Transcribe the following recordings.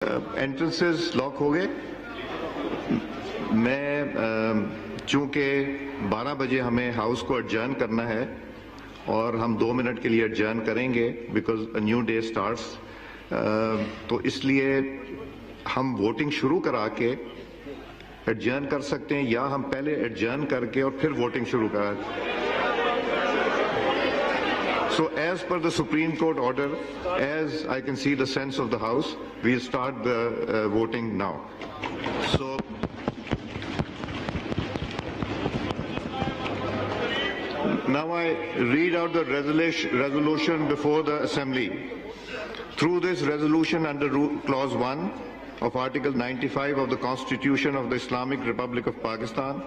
Entrances lock हो गए। मैं चूंकि 12 बजे हमें हाउस को एडजर्न करना है और हम 2 मिनट के लिए एडजर्न करेंगे because a new day starts, तो इसलिए हम वोटिंग शुरू करा के एडजर्न कर सकते हैं या हम पहले एडजर्न करके और फिर वोटिंग शुरू करा। So as per the Supreme Court order, as I can see the sense of the House, we'll start the voting now. So now I read out the resolution before the Assembly. Through this resolution under Clause 1 of Article 95 of the Constitution of the Islamic Republic of Pakistan,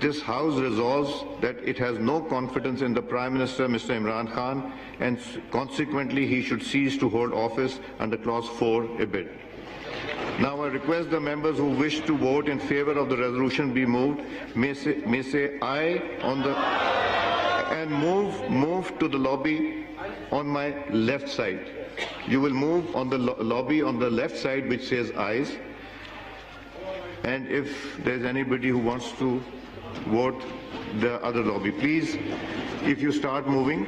this House resolves that it has no confidence in the Prime Minister, Mr. Imran Khan, and consequently he should cease to hold office under Clause 4 ibid. Now I request the members who wish to vote in favor of the resolution be moved, may say aye on the, and move to the lobby on my left side. You will move on the lobby on the left side which says ayes, and if there's anybody who wants to vote the other lobby, please, if you start moving.